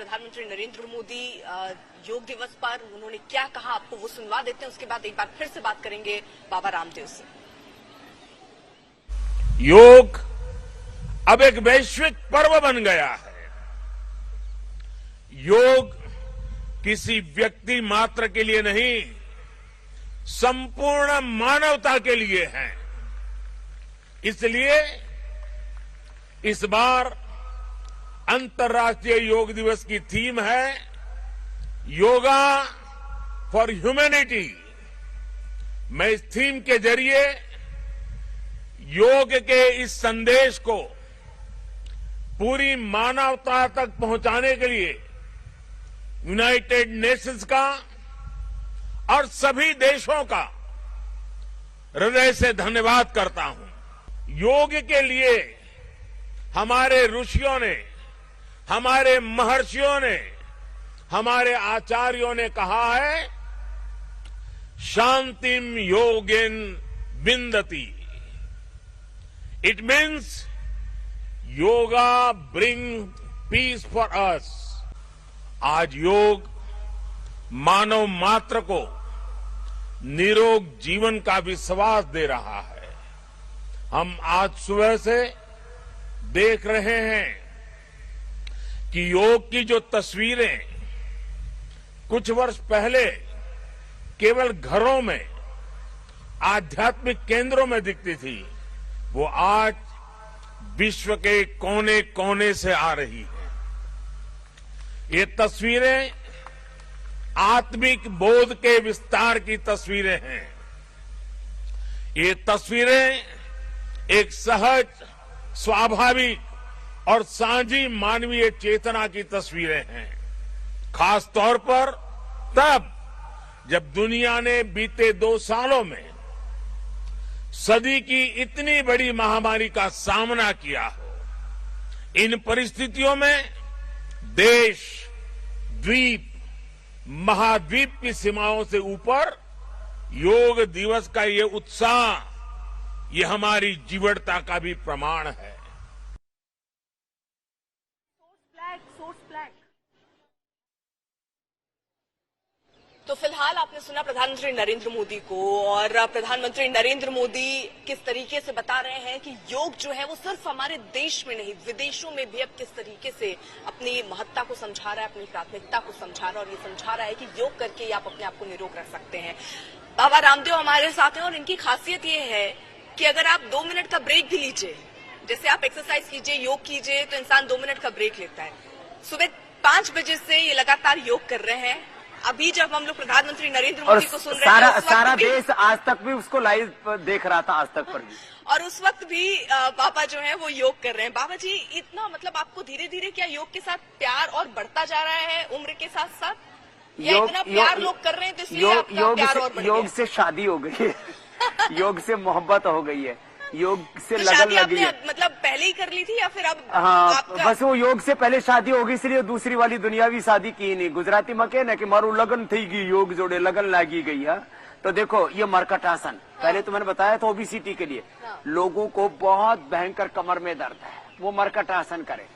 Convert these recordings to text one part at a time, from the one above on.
प्रधानमंत्री नरेंद्र मोदी योग दिवस पर उन्होंने क्या कहा, आपको वो सुनवा देते हैं। उसके बाद एक बार फिर से बात करेंगे बाबा रामदेव से। योग अब एक वैश्विक पर्व बन गया है। योग किसी व्यक्ति मात्र के लिए नहीं, संपूर्ण मानवता के लिए है। इसलिए इस बार अंतर्राष्ट्रीय योग दिवस की थीम है योगा फॉर ह्यूमैनिटी। मैं इस थीम के जरिए योग के इस संदेश को पूरी मानवता तक पहुंचाने के लिए यूनाइटेड नेशंस का और सभी देशों का हृदय से धन्यवाद करता हूं। योग के लिए हमारे ऋषियों ने, हमारे महर्षियों ने, हमारे आचार्यों ने कहा है, शांतिम योगेन विंदति। It means yoga bring peace for us. आज योग मानव मात्र को निरोग जीवन का विश्वास दे रहा है। हम आज सुबह से देख रहे हैं कि योग की जो तस्वीरें कुछ वर्ष पहले केवल घरों में, आध्यात्मिक केंद्रों में दिखती थी, वो आज विश्व के कोने कोने से आ रही है। ये तस्वीरें आत्मिक बोध के विस्तार की तस्वीरें हैं। ये तस्वीरें एक सहज, स्वाभाविक और साझी मानवीय चेतना की तस्वीरें हैं। खास तौर पर तब जब दुनिया ने बीते 2 सालों में सदी की इतनी बड़ी महामारी का सामना किया हो। इन परिस्थितियों में देश, द्वीप, महाद्वीप की सीमाओं से ऊपर योग दिवस का ये उत्साह, ये हमारी जीवटता का भी प्रमाण है। तो फिलहाल आपने सुना प्रधानमंत्री नरेंद्र मोदी को, और प्रधानमंत्री नरेंद्र मोदी किस तरीके से बता रहे हैं कि योग जो है वो सिर्फ हमारे देश में नहीं, विदेशों में भी अब किस तरीके से अपनी महत्ता को समझा रहा है, अपनी प्राथमिकता को समझा रहा है, और ये समझा रहा है कि योग करके ही आप अपने आप को निरोग रख सकते हैं। बाबा रामदेव हमारे साथ हैं और इनकी खासियत ये है कि अगर आप 2 मिनट का ब्रेक भी लीजिए, जैसे आप एक्सरसाइज कीजिए, योग कीजिए, तो इंसान 2 मिनट का ब्रेक लेता है। सुबह 5 बजे से ये लगातार योग कर रहे हैं। अभी जब हम लोग प्रधानमंत्री नरेंद्र मोदी को सुन रहे हैं, सारा देश आज तक भी उसको लाइव देख रहा था, आज तक पर भी, और उस वक्त भी बाबा जो है वो योग कर रहे हैं। बाबा जी, इतना मतलब आपको धीरे धीरे क्या योग के साथ प्यार और बढ़ता जा रहा है उम्र के साथ साथ, या इतना प्यार लोग कर रहे हैं तो इसलिए आपका प्यार और बढ़ गया? योग से शादी हो गई है। योग से मोहब्बत हो गई है, योग से लगन लगी है। मतलब पहले ही कर ली थी या फिर अब? हाँ, बस वो योग से पहले शादी होगी, इसलिए दूसरी वाली दुनियावी शादी की नहीं। गुजराती में कहे ना कि मारू लगन थी गई, योग जोड़े लगन लागी गई है। तो देखो, ये मरकट आसन, पहले तो मैंने बताया था ओबीसीटी के लिए, लोगों को बहुत भयंकर कमर में दर्द है, वो मरकट आसन करे।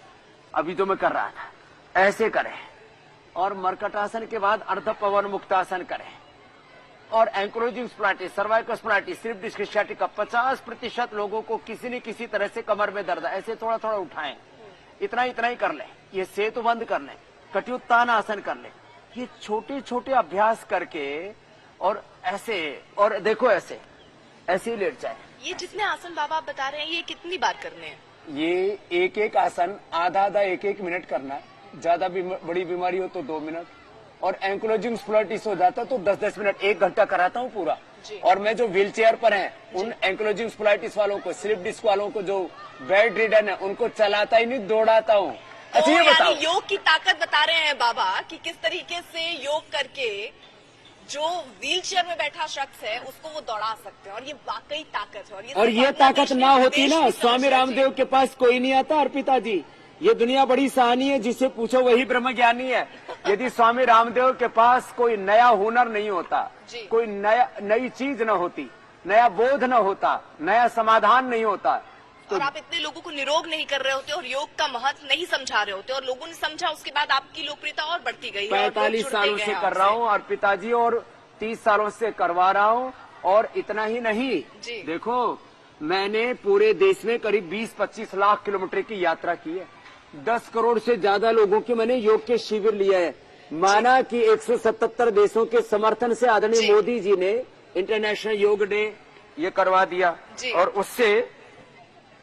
अभी तो मैं कर रहा था, ऐसे करे, और मरकट आसन के बाद अर्ध पवन मुक्तासन करे, और एंक्रोजिंग स्प्लाइटिस, सर्वाइकल स्प्लाइटिस, स्लिप डिस्क स्ciatica, 50% लोगों को किसी न किसी तरह से कमर में दर्द है। ऐसे थोड़ा थोड़ा उठाएं, इतना ही कर लें। ये सेतु बंद कर लें, कटियुत्तान आसन कर लें। ये छोटे छोटे अभ्यास करके, और ऐसे, और देखो ऐसे ही लेट जाए। ये जितने आसन बाबा आप बता रहे हैं, ये कितनी बार करने हैं? ये एक आसन आधा 1 मिनट करना है। ज्यादा बड़ी बीमारी हो तो 2 मिनट, और एंक्लोजिंग स्प्लाइटिस हो जाता तो 10-10 मिनट, 1 घंटा कराता हूँ पूरा। और मैं जो व्हील चेयर पर हैं, उन एंक्लोजिंग स्प्लाइटिस वालों को, स्लिप डिस्क वालों को, जो बेड रिडन है, उनको चलाता ही नहीं, दौड़ाता हूँ। अच्छा, ये बताओ, योग की ताकत बता रहे हैं बाबा कि किस तरीके से योग करके जो व्हील चेयर में बैठा शख्स है उसको वो दौड़ा सकते हैं, और ये वाकई ताकत है। और ये ताकत ना होती ना, स्वामी रामदेव के पास कोई नहीं आता। अर्पिता जी, ये दुनिया बड़ी सहानी है, जिसे पूछो वही ब्रह्म ज्ञानी है। यदि स्वामी रामदेव के पास कोई नया हुनर नहीं होता, कोई नई चीज न होती, नया बोध न होता, नया समाधान नहीं होता, और आप इतने लोगों को निरोग नहीं कर रहे होते और योग का महत्व नहीं समझा रहे होते और लोगों ने समझा, उसके बाद आपकी लोकप्रियता और बढ़ती गई। 45 सालों से कर रहा हूँ और पिताजी और 30 सालों से करवा रहा हूँ। और इतना ही नहीं, देखो मैंने पूरे देश में करीब 20-25 लाख किलोमीटर की यात्रा की है। 10 करोड़ से ज्यादा लोगों के मैंने योग के शिविर लिए हैं। माना कि 177 देशों के समर्थन से आदरणीय मोदी जी ने इंटरनेशनल योग डे ये करवा दिया और उससे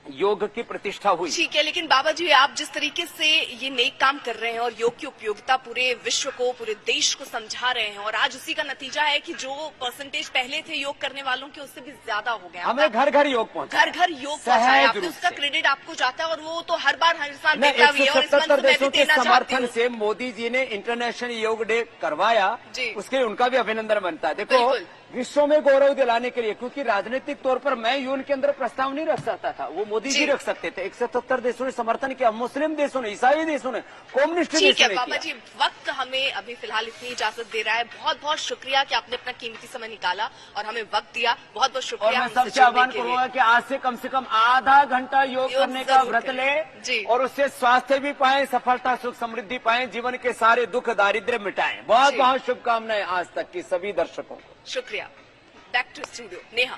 योग की प्रतिष्ठा हुई। ठीक है, लेकिन बाबा जी आप जिस तरीके से ये नेक काम कर रहे हैं और योग की उपयोगिता पूरे विश्व को, पूरे देश को समझा रहे हैं और आज उसी का नतीजा है कि जो परसेंटेज पहले थे योग करने वालों के उससे भी ज्यादा हो गया। हमें घर घर योग पहुंचा, घर घर योग पहुंचाया आपने, उसका क्रेडिट आपको जाता है और वो तो हर बार हर साल देता भी है। और 177 देशों के समर्थन से मोदी जी ने इंटरनेशनल योग डे करवाया, उसके लिए उनका भी अभिनंदन बनता है। देखो विश्व में गौरव दिलाने के लिए, क्योंकि राजनीतिक तौर पर मैं यूएन के अंदर प्रस्ताव नहीं रख सकता था, वो मोदी जी रख सकते थे। 177 देशों ने समर्थन किया, मुस्लिम देशों ने, ईसाई देशों ने, कम्युनिस्ट देशों ने किया। बाबा जी वक्त हमें अभी फिलहाल इतनी इजाजत दे रहा है। बहुत बहुत शुक्रिया कि आपने अपना कीमती समय निकाला और हमें वक्त दिया। बहुत बहुत शुक्रिया। और मैं सबसे आह्वान करूंगा कि आज से कम आधा घंटा योग करने का व्रत ले और उससे स्वास्थ्य भी पाएं, सफलता, सुख, समृद्धि पाएं, जीवन के सारे दुख दारिद्र्य मिटाएं। बहुत बहुत शुभकामनाएं आज तक की सभी दर्शकों को। शुक्रिया। Back to studio Neha.